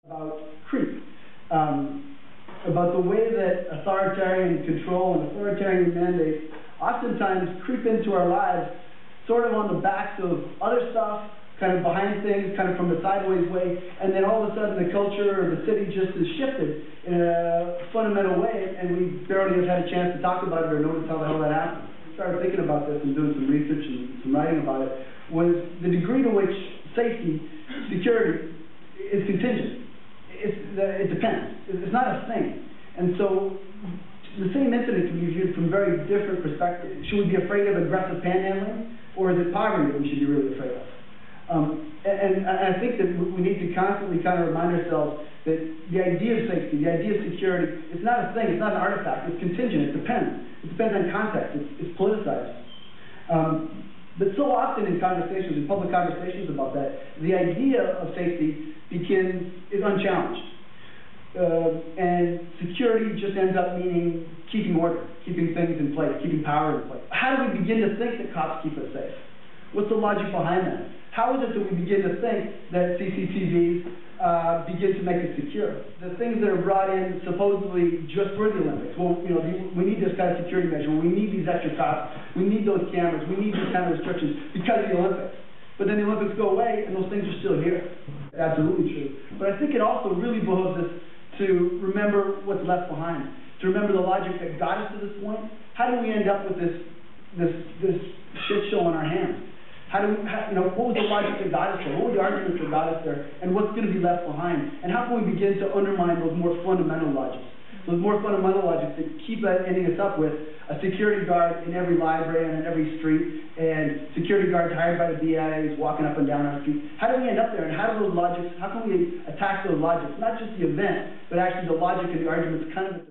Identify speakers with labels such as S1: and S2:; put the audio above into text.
S1: About creep, about the way that authoritarian control and authoritarian mandates oftentimes creep into our lives sort of on the backs of other stuff, kind of behind things, kind of from the sideways way, and then all of a sudden the culture or the city just is shifted in a fundamental way, and we barely have had a chance to talk about it or notice how the hell that happened. I started thinking about this and doing some research and some writing about it, was the degree to which safety, security, is contingent. It depends. It's not a thing. And so the same incident can be viewed from very different perspectives. Should we be afraid of aggressive panhandling, or is it poverty that we should be really afraid of? And I think that we need to constantly kind of remind ourselves that the idea of safety, the idea of security, it's not a thing, it's not an artifact, it's contingent, it depends. It depends on context, it's politicized. But so often in conversations, in public conversations about that, the idea of safety is unchallenged. And security just ends up meaning keeping order, keeping things in place, keeping power in place. How do we begin to think that cops keep us safe? What's the logic behind that? How is it that we begin to think that CCTVs begin to make us secure? The things that are brought in supposedly just for the Olympics. Well, you know, we need this kind of security measure. We need these extra cops. We need those cameras. We need these kind of restrictions because of the Olympics. But then the Olympics go away, and those things are still here. Absolutely true. But I think it also really behooves us to remember what's left behind, to remember the logic that got us to this point. How do we end up with this shit show on our hands? What was the logic that got us there? What were the arguments that got us there? And what's going to be left behind? And how can we begin to undermine those more fundamental logics? Those more fundamental logics that keep ending us up with a security guard in every library and in every street, and security guards hired by the DIAs walking up and down our streets. How do we end up there? And how can we attack those logics? Not just the event, but actually the logic and the arguments kind of